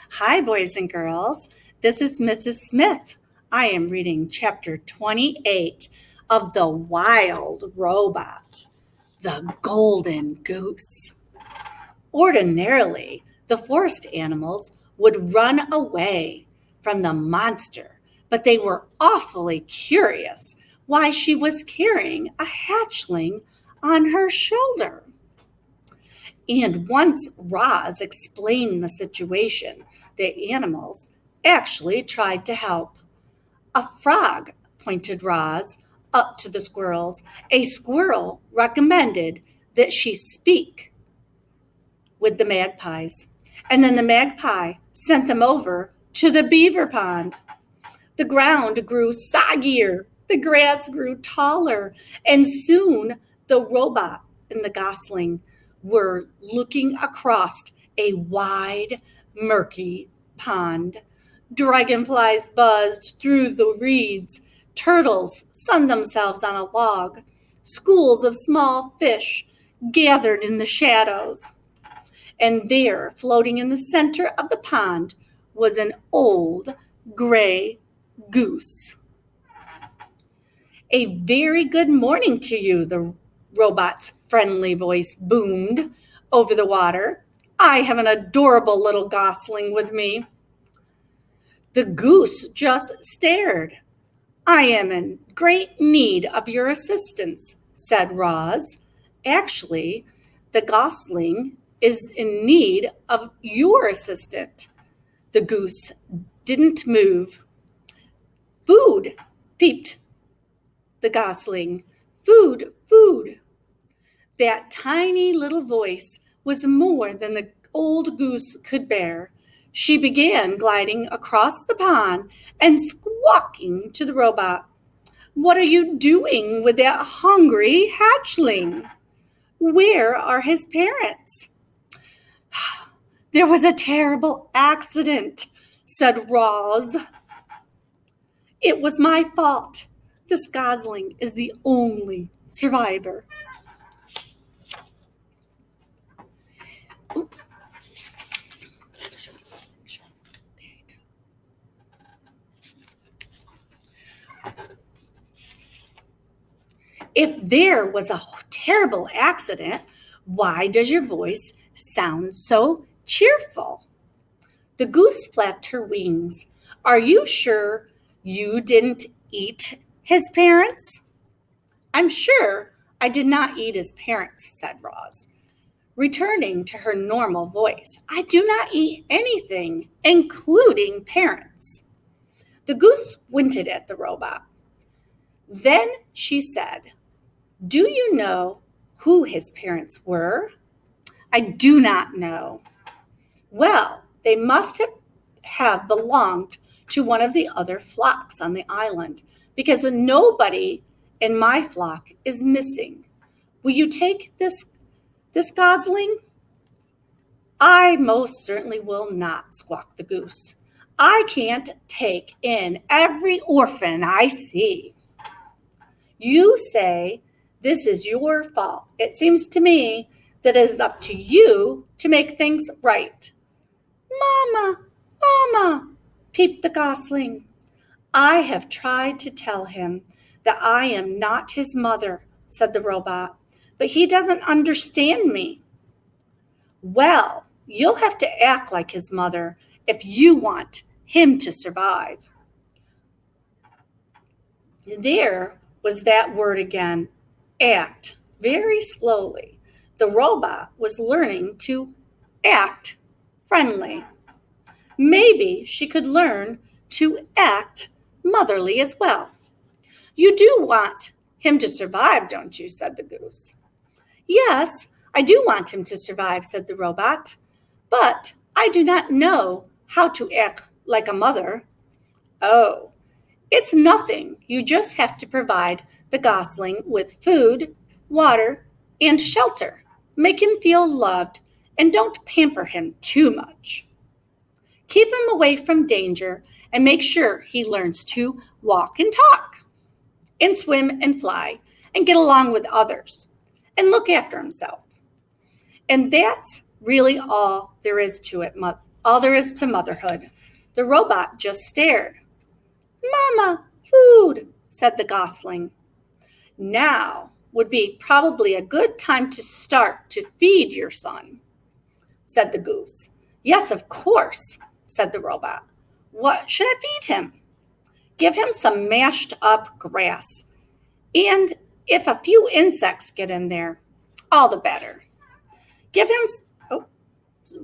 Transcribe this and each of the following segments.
Hi, boys and girls. This is Mrs. Smith. I am reading chapter 28 of The Wild Robot, the Golden Goose. Ordinarily, the forest animals would run away from the monster, but they were awfully curious why she was carrying a hatchling on her shoulder. And once Roz explained the situation, the animals actually tried to help. A frog, pointed Roz up to the squirrels. A squirrel recommended that she speak with the magpies. And then the magpie sent them over to the beaver pond. The ground grew soggier, the grass grew taller, and soon the robot and the gosling were looking across a wide, murky pond. Dragonflies buzzed through the reeds. Turtles sunned themselves on a log. Schools of small fish gathered in the shadows. And there, floating in the center of the pond, was an old gray goose. A very good morning to you, the robot's friendly voice boomed over the water. I have an adorable little gosling with me. The goose just stared. I am in great need of your assistance, said Roz. Actually, the gosling is in need of your assistant. The goose didn't move. Food, peeped the gosling. Food, food. That tiny little voice was more than the old goose could bear. She began gliding across the pond and squawking to the robot. What are you doing with that hungry hatchling? Where are his parents? There was a terrible accident, said Roz. It was my fault. This gosling is the only survivor. If there was a terrible accident, why does your voice sound so cheerful? The goose flapped her wings. Are you sure you didn't eat his parents? I'm sure I did not eat his parents, said Roz, returning to her normal voice. I do not eat anything, including parents. The goose squinted at the robot. Then she said, do you know who his parents were? I do not know. Well, they must have belonged to one of the other flocks on the island, because nobody in my flock is missing. Will you take this gosling? I most certainly will not, squawked the goose. I can't take in every orphan I see. You say this is your fault. It seems to me that it is up to you to make things right. Mama, Mama, peeped the gosling. I have tried to tell him that I am not his mother, said the robot, but he doesn't understand me. Well, you'll have to act like his mother if you want him to survive. There was that word again, act, very slowly. The robot was learning to act friendly. Maybe she could learn to act motherly as well. You do want him to survive, don't you? Said the goose. Yes, I do want him to survive, said the robot, but I do not know how to act like a mother. Oh, it's nothing. You just have to provide the gosling with food, water, and shelter. Make him feel loved and don't pamper him too much. Keep him away from danger and make sure he learns to walk and talk and swim and fly and get along with others and look after himself. And that's really all there is to it, all there is to motherhood. The robot just stared. Mama, food, said the gosling. Now would be probably a good time to start to feed your son, said the goose. Yes, of course, said the robot. What should I feed him? Give him some mashed up grass. And if a few insects get in there, all the better. Give him,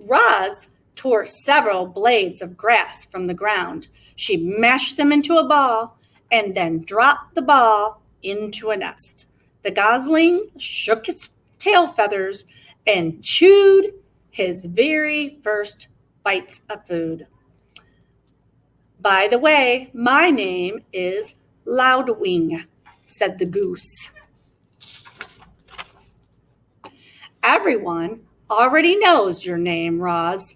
Roz tore several blades of grass from the ground. She mashed them into a ball and then dropped the ball into a nest. The gosling shook its tail feathers and chewed his very first bites of food. By the way, my name is Loudwing, said the goose. Everyone already knows your name, Roz,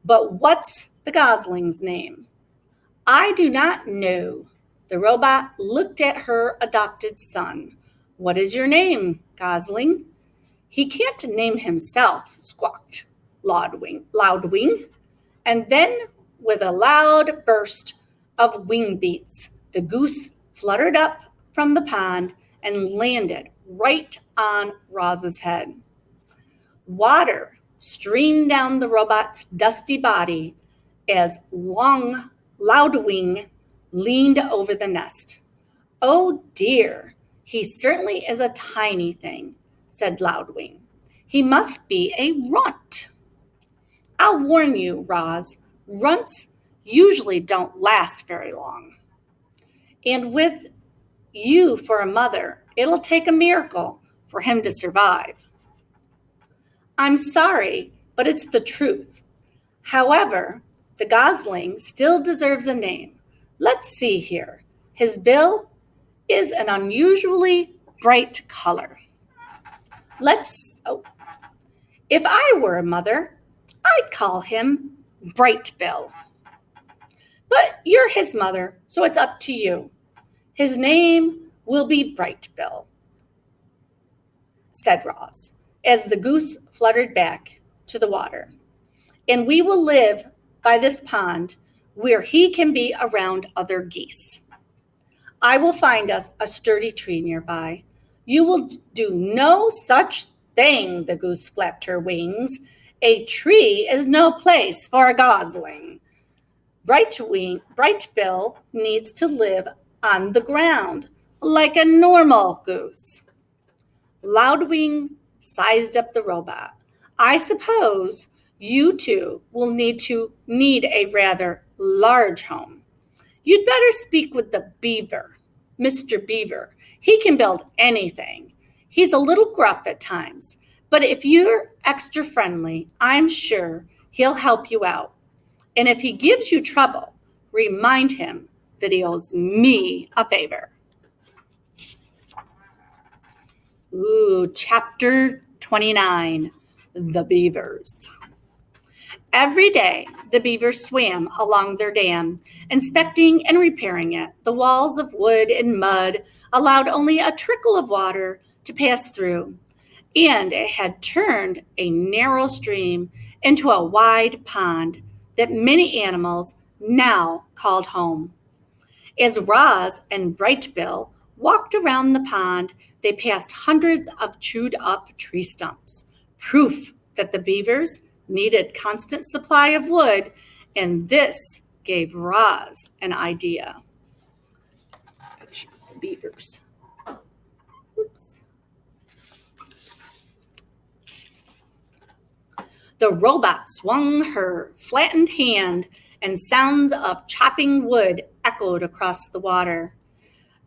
but what's the gosling's name? I do not know. The robot looked at her adopted son. What is your name, Gosling? He can't name himself, squawked Loudwing. And then, with a loud burst of wing beats, the goose fluttered up from the pond and landed right on Roz's head. Water streamed down the robot's dusty body as Loudwing leaned over the nest. Oh dear, he certainly is a tiny thing, said Loudwing. He must be a runt. I'll warn you, Roz, runts usually don't last very long. And with you for a mother, it'll take a miracle for him to survive. I'm sorry, but it's the truth. However, the gosling still deserves a name. Let's see here. His bill is an unusually bright color. If I were a mother, I'd call him Bright Bill. But you're his mother, so it's up to you. His name will be Bright Bill, said Roz, as the goose fluttered back to the water. And we will live by this pond where he can be around other geese. I will find us a sturdy tree nearby. You will do no such thing, the goose flapped her wings. A tree is no place for a gosling. Bright Bill needs to live on the ground like a normal goose. Loudwing sized up the robot. I suppose you two will need a rather large home. You'd better speak with the beaver, Mr. Beaver. He can build anything. He's a little gruff at times, but if you're extra friendly, I'm sure he'll help you out. And if he gives you trouble, remind him that he owes me a favor. Chapter 29, The Beavers. Every day, the beavers swam along their dam, inspecting and repairing it. The walls of wood and mud allowed only a trickle of water to pass through, and it had turned a narrow stream into a wide pond that many animals now called home. As Roz and Bright Bill walked around the pond, they passed hundreds of chewed-up tree stumps, proof that the beavers needed constant supply of wood, and this gave Roz an idea. The beavers. Oops. The robot swung her flattened hand, and sounds of chopping wood echoed across the water.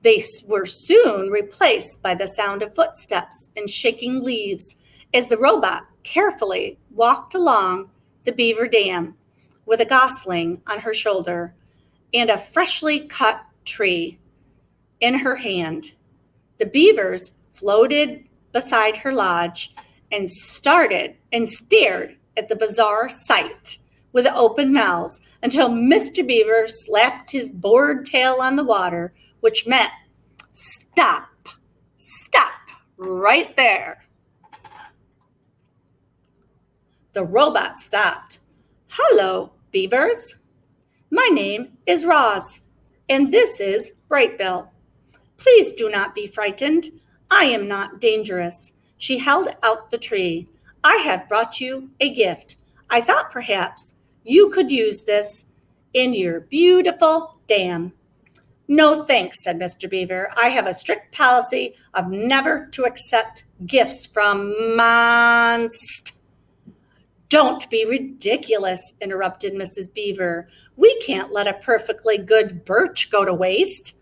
They were soon replaced by the sound of footsteps and shaking leaves as the robot carefully walked along the beaver dam with a gosling on her shoulder and a freshly cut tree in her hand. The beavers floated beside her lodge and stared at the bizarre sight with open mouths until Mr. Beaver slapped his bored tail on the water, which meant stop right there. The robot stopped. Hello, beavers. My name is Roz, and this is Brightbill. Please do not be frightened. I am not dangerous. She held out the tree. I have brought you a gift. I thought perhaps you could use this in your beautiful dam. No thanks, said Mr. Beaver. I have a strict policy of never to accept gifts from monsters. Don't be ridiculous, interrupted Mrs. Beaver. We can't let a perfectly good birch go to waste.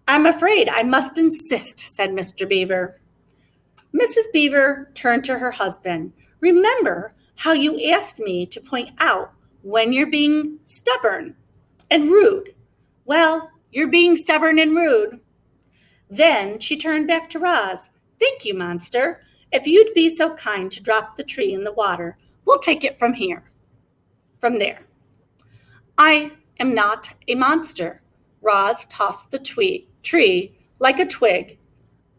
I'm afraid I must insist, said Mr. Beaver. Mrs. Beaver turned to her husband. Remember how you asked me to point out when you're being stubborn and rude. Well, you're being stubborn and rude. Then she turned back to Roz. Thank you, monster. If you'd be so kind to drop the tree in the water, we'll take it from there. I am not a monster. Roz tossed the tree like a twig.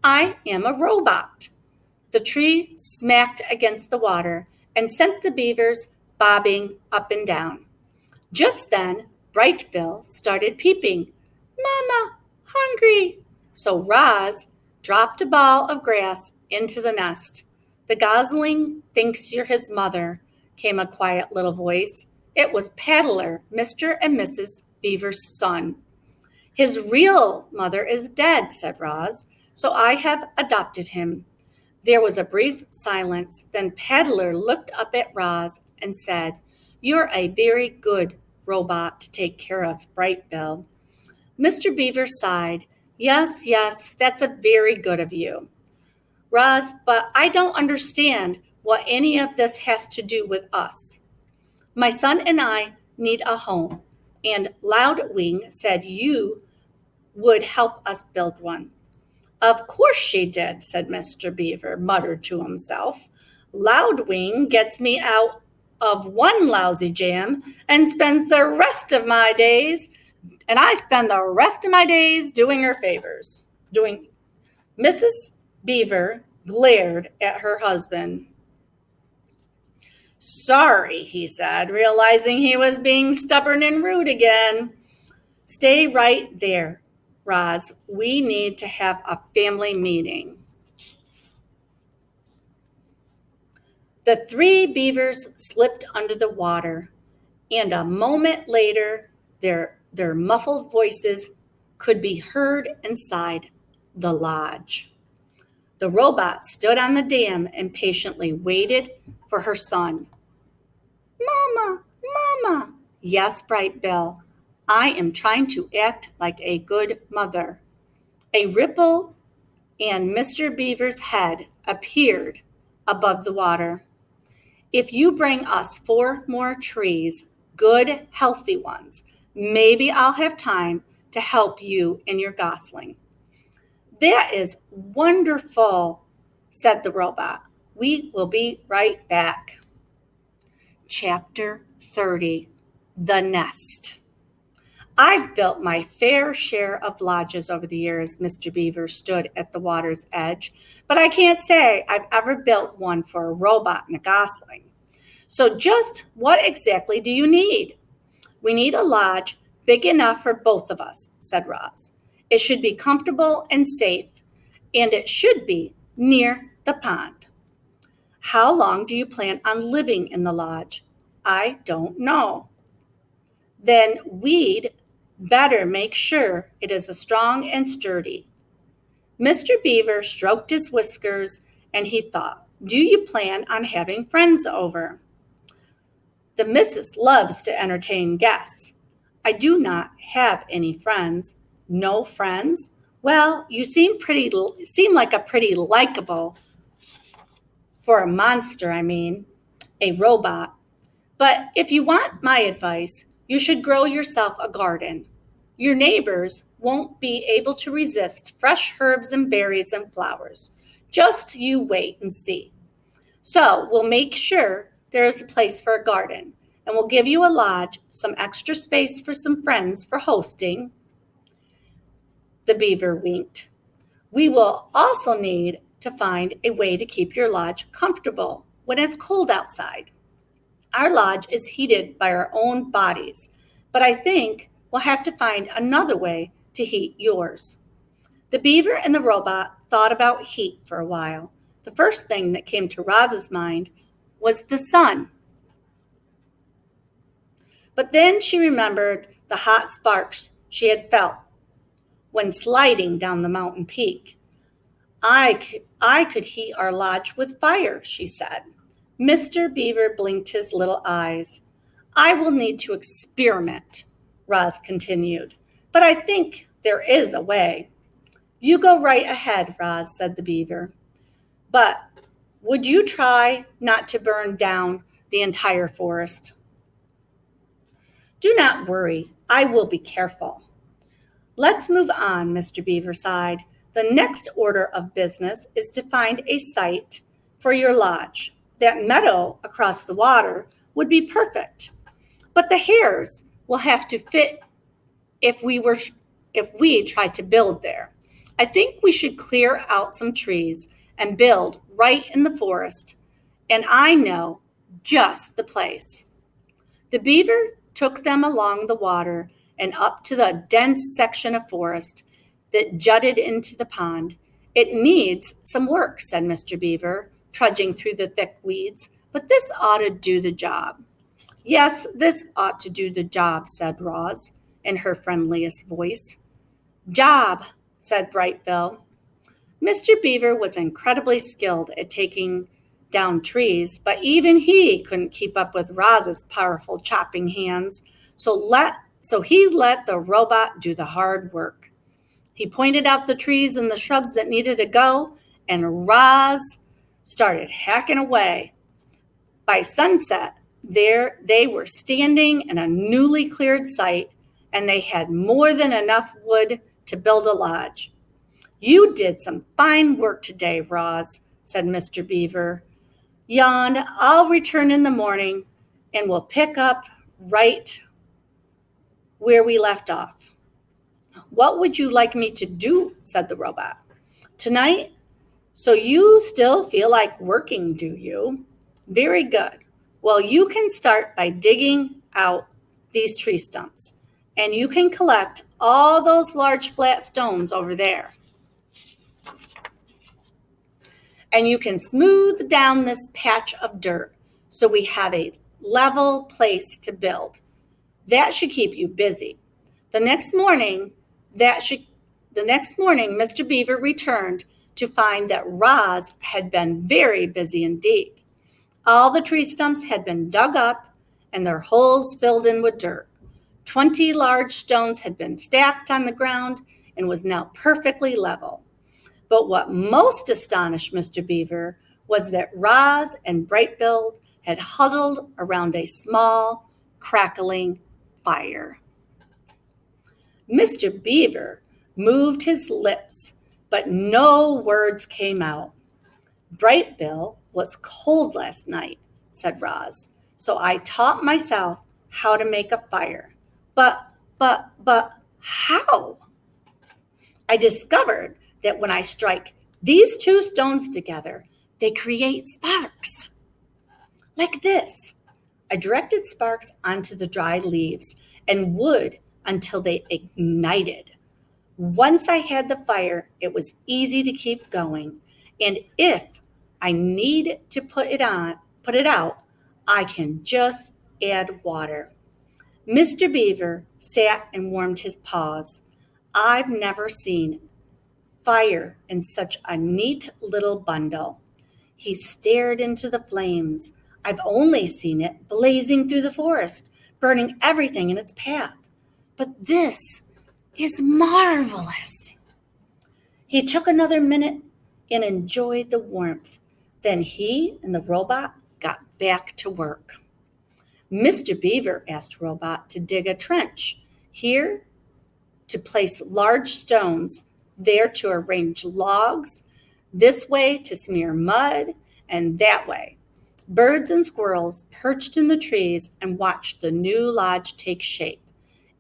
I am a robot. The tree smacked against the water and sent the beavers bobbing up and down. Just then, Brightbill started peeping. Mama, hungry. So Roz dropped a ball of grass into the nest. The gosling thinks you're his mother, came a quiet little voice. It was Paddler, Mr. and Mrs. Beaver's son. His real mother is dead, said Roz, so I have adopted him. There was a brief silence. Then Paddler looked up at Roz and said, You're a very good robot to take care of, Brightbill. Mr. Beaver sighed. Yes, that's a very good of you. Roz, but I don't understand what any of this has to do with us. My son and I need a home, and Loudwing said you would help us build one. Of course she did, said Mr. Beaver, muttered to himself. Loudwing gets me out of one lousy jam and spends the rest of my days, and I spend the rest of my days doing her favors. Mrs. Beaver glared at her husband. Sorry, he said, realizing he was being stubborn and rude again. Stay right there, Roz. We need to have a family meeting. The three beavers slipped under the water, and a moment later, their muffled voices could be heard inside the lodge. The robot stood on the dam and patiently waited for her son. Mama. Yes, Brightbill. I am trying to act like a good mother. A ripple and Mr. Beaver's head appeared above the water. If you bring us 4 more trees, good, healthy ones, maybe I'll have time to help you and your gosling. That is wonderful, said the robot. We will be right back. Chapter 30, The Nest. I've built my fair share of lodges over the years, Mr. Beaver stood at the water's edge, but I can't say I've ever built one for a robot and a gosling. So just what exactly do you need? We need a lodge big enough for both of us, said Roz. It should be comfortable and safe, and it should be near the pond. How long do you plan on living in the lodge? I don't know. Then we'd better make sure it is strong and sturdy. Mr. Beaver stroked his whiskers and he thought, do you plan on having friends over? The missus loves to entertain guests. I do not have any friends. No friends? Well, you seem like a pretty likable for a monster, a robot. But if you want my advice, you should grow yourself a garden. Your neighbors won't be able to resist fresh herbs and berries and flowers. Just you wait and see. So we'll make sure there is a place for a garden, and we'll give you a lodge, some extra space for some friends for hosting. The beaver winked. We will also need to find a way to keep your lodge comfortable when it's cold outside. Our lodge is heated by our own bodies, but I think we'll have to find another way to heat yours. The beaver and the robot thought about heat for a while. The first thing that came to Roz's mind was the sun. But then she remembered the hot sparks she had felt when sliding down the mountain peak. I could heat our lodge with fire, she said. Mr. Beaver blinked his little eyes. I will need to experiment, Roz continued, but I think there is a way. You go right ahead, Roz, said the beaver. But would you try not to burn down the entire forest? Do not worry, I will be careful. Let's move on, Mr. Beaver sighed. The next order of business is to find a site for your lodge. That meadow across the water would be perfect. But the hares will have to fit if we try to build there. I think we should clear out some trees and build right in the forest. And I know just the place. The beaver took them along the water and up to the dense section of forest that jutted into the pond. It needs some work, said Mr. Beaver, trudging through the thick weeds, but this ought to do the job. Yes, this ought to do the job, said Roz in her friendliest voice. Job, said Bright Bill. Mr. Beaver was incredibly skilled at taking down trees, but even he couldn't keep up with Roz's powerful chopping hands, so he let the robot do the hard work. He pointed out the trees and the shrubs that needed to go, and Roz started hacking away. By sunset, there they were standing in a newly cleared site, and they had more than enough wood to build a lodge. You did some fine work today, Roz, said Mr. Beaver. Yawned, I'll return in the morning, and we'll pick up right where we left off. What would you like me to do? Said the robot. Tonight? So you still feel like working, do you? Very good. Well, you can start by digging out these tree stumps, and you can collect all those large flat stones over there. And you can smooth down this patch of dirt so we have a level place to build. That should keep you busy. The next morning, Mr. Beaver returned to find that Roz had been very busy indeed. All the tree stumps had been dug up and their holes filled in with dirt. 20 large stones had been stacked on the ground and was now perfectly level. But what most astonished Mr. Beaver was that Roz and Brightbill had huddled around a small, crackling fire. Mr. Beaver moved his lips, but no words came out. Brightbill was cold last night, said Roz, so I taught myself how to make a fire. But how? I discovered that when I strike these two stones together, they create sparks. Like this. I directed sparks onto the dry leaves and wood until they ignited. Once I had the fire, it was easy to keep going. And if I need to put it out, I can just add water. Mr. Beaver sat and warmed his paws. I've never seen fire in such a neat little bundle. He stared into the flames. I've only seen it blazing through the forest, burning everything in its path. But this is marvelous. He took another minute and enjoyed the warmth. Then he and the robot got back to work. Mr. Beaver asked Robot to dig a trench here to place large stones, there to arrange logs, this way to smear mud, and that way. Birds and squirrels perched in the trees and watched the new lodge take shape.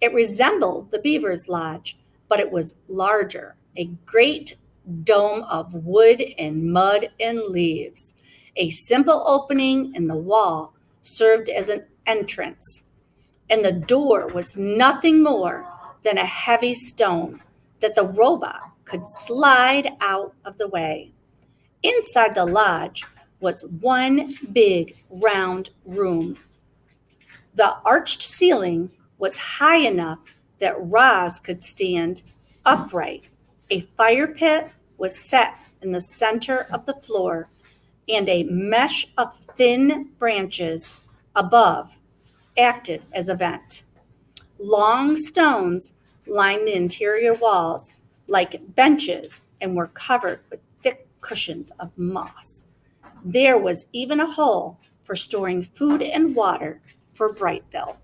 It resembled the beaver's lodge, but it was larger, a great dome of wood and mud and leaves. A simple opening in the wall served as an entrance, and the door was nothing more than a heavy stone that the robot could slide out of the way. Inside the lodge was one big round room. The arched ceiling was high enough that Roz could stand upright. A fire pit was set in the center of the floor, and a mesh of thin branches above acted as a vent. Long stones lined the interior walls like benches and were covered with thick cushions of moss. There was even a hole for storing food and water for Bright Bill.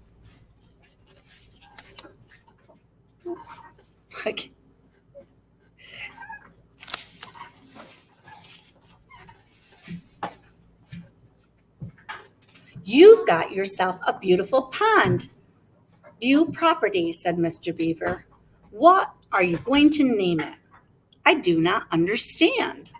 You've got yourself a beautiful pond. View property, said Mr. Beaver. What are you going to name it? I do not understand.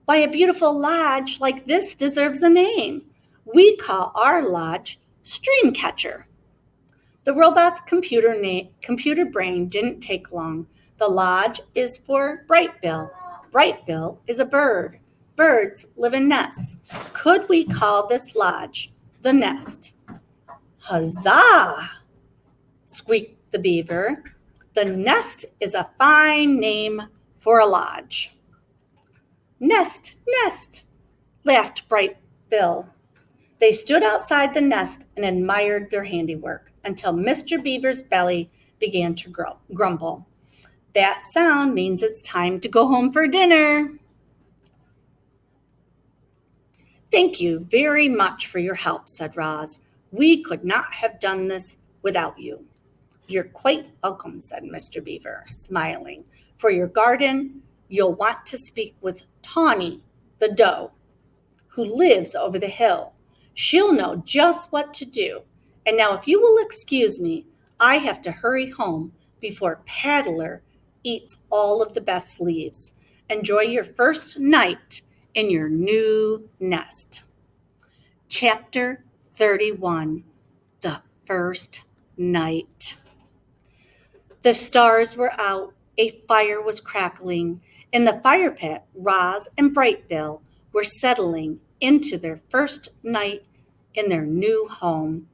Why, a beautiful lodge like this deserves a name. We call our lodge Streamcatcher. The robot's computer brain didn't take long. The lodge is for Bright Bill. Bright Bill is a bird. Birds live in nests. Could we call this lodge the Nest? Huzzah! Squeaked the beaver. The Nest is a fine name for a lodge. Nest, nest, laughed Bright Bill. They stood outside the nest and admired their handiwork until Mr. Beaver's belly began to grumble. That sound means it's time to go home for dinner. Thank you very much for your help, said Roz. We could not have done this without you. You're quite welcome, said Mr. Beaver, smiling. For your garden, you'll want to speak with Tawny, the doe, who lives over the hill. She'll know just what to do. And now, if you will excuse me, I have to hurry home before Paddler eats all of the best leaves. Enjoy your first night in your new nest. Chapter 31, The First Night. The stars were out, a fire was crackling. In the fire pit, Roz and Bright Bill were settling into their first night in their new home.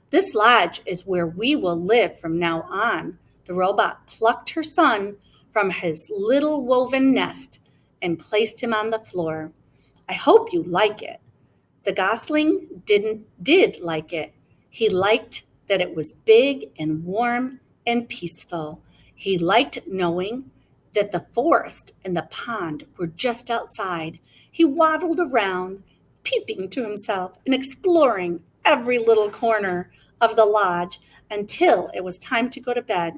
This lodge is where we will live from now on. The robot plucked her son from his little woven nest and placed him on the floor. I hope you like it. The gosling did like it. He liked that it was big and warm and peaceful. He liked knowing that the forest and the pond were just outside. He waddled around, peeping to himself and exploring every little corner of the lodge until it was time to go to bed.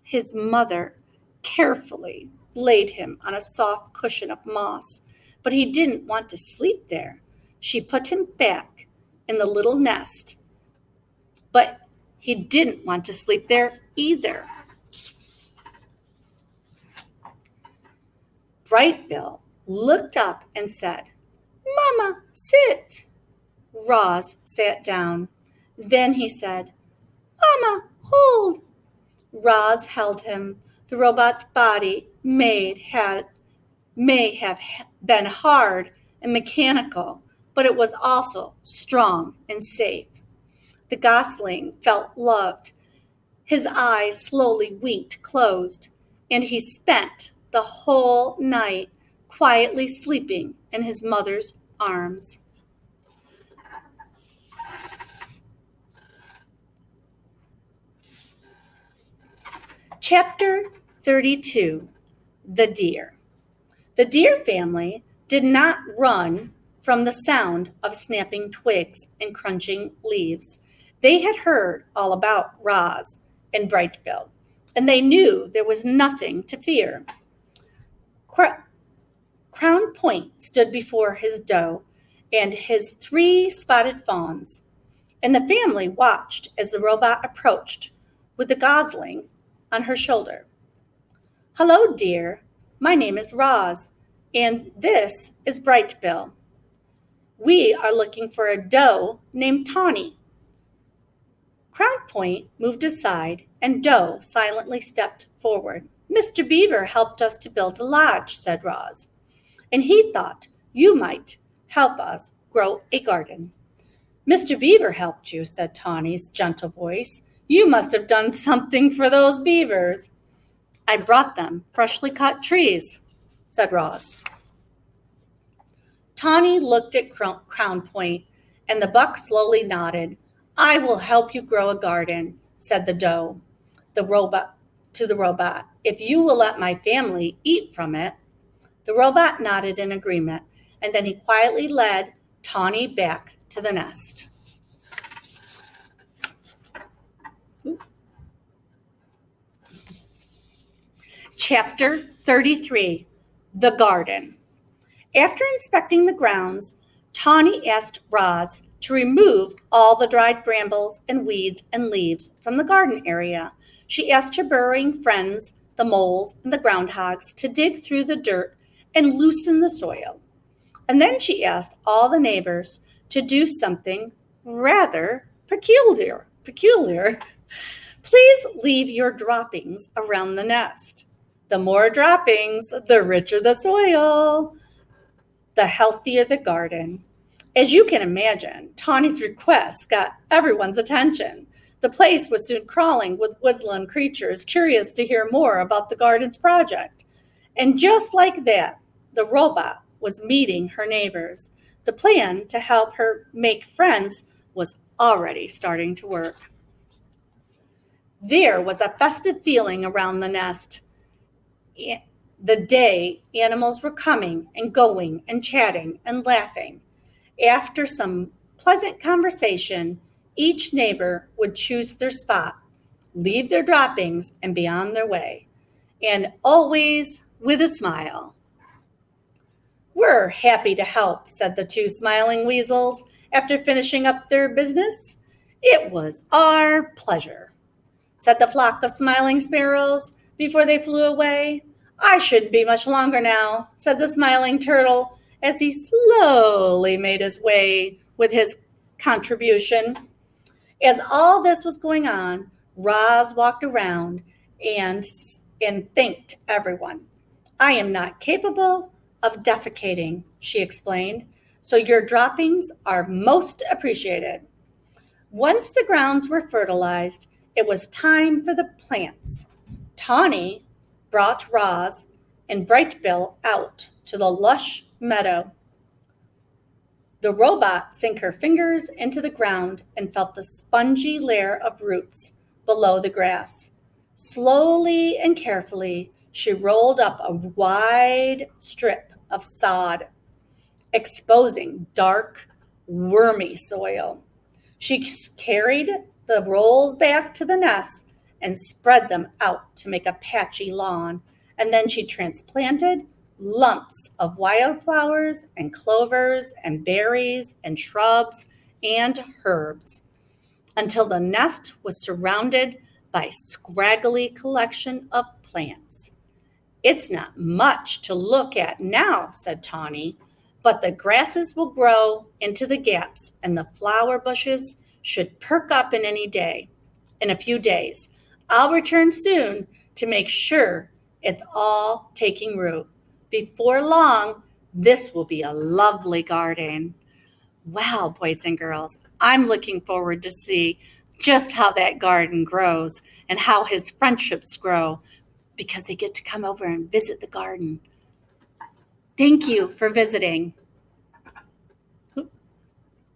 His mother carefully laid him on a soft cushion of moss, but he didn't want to sleep there. She put him back in the little nest, but he didn't want to sleep there either. Bright Bill looked up and said, Mama, sit. Roz sat down. Then he said, Mama, hold. Roz held him. The robot's body may have been hard and mechanical, but it was also strong and safe. The gosling felt loved. His eyes slowly winked closed, and he spent the whole night quietly sleeping in his mother's arms. Chapter 32, The Deer. The deer family did not run from the sound of snapping twigs and crunching leaves. They had heard all about Roz and Bright Bill, and they knew there was nothing to fear. Crown Point stood before his doe and his 3 spotted fawns, and the family watched as the robot approached with the gosling on her shoulder. Hello, dear. My name is Roz, and this is Bright Bill. We are looking for a doe named Tawny. Crown Point moved aside, and Doe silently stepped forward. Mr. Beaver helped us to build a lodge, said Roz, and he thought you might help us grow a garden. Mr. Beaver helped you, said Tawny's gentle voice. You must have done something for those beavers. I brought them freshly cut trees, said Roz. Tawny looked at Crown Point, and the buck slowly nodded. I will help you grow a garden, said the doe, the robot if you will let my family eat from it. The robot nodded in agreement, and then he quietly led Tawny back to the nest. Chapter 33, The Garden. After inspecting the grounds, Tawny asked Roz to remove all the dried brambles and weeds and leaves from the garden area. She asked her burrowing friends, the moles and the groundhogs, to dig through the dirt and loosen the soil. And then she asked all the neighbors to do something rather peculiar. Please leave your droppings around the nest. The more droppings, the richer the soil, the healthier the garden. As you can imagine, Tawny's request got everyone's attention. The place was soon crawling with woodland creatures curious to hear more about the garden's project. And just like that, the robot was meeting her neighbors. The plan to help her make friends was already starting to work. There was a festive feeling around the nest. The day animals were coming and going and chatting and laughing. After some pleasant conversation, each neighbor would choose their spot, leave their droppings, and be on their way, and always with a smile. We're happy to help, said the two smiling weasels after finishing up their business. It was our pleasure, said the flock of smiling sparrows before they flew away. I shouldn't be much longer now, said the smiling turtle as he slowly made his way with his contribution. As all this was going on, Roz walked around and thanked everyone. I am not capable of defecating, she explained, so your droppings are most appreciated. Once the grounds were fertilized, it was time for the plants. Tawny brought Roz and Brightbill out to the lush meadow. The robot sank her fingers into the ground and felt the spongy layer of roots below the grass. Slowly and carefully, she rolled up a wide strip of sod, exposing dark, wormy soil. She carried the rolls back to the nest and spread them out to make a patchy lawn, and then she transplanted lumps of wildflowers and clovers and berries and shrubs and herbs until the nest was surrounded by a scraggly collection of plants. It's not much to look at now, said Tawny, but the grasses will grow into the gaps and the flower bushes should perk up in a few days. I'll return soon to make sure it's all taking root. Before long, this will be a lovely garden. Wow, boys and girls, I'm looking forward to see just how that garden grows and how his friendships grow because they get to come over and visit the garden. Thank you for visiting.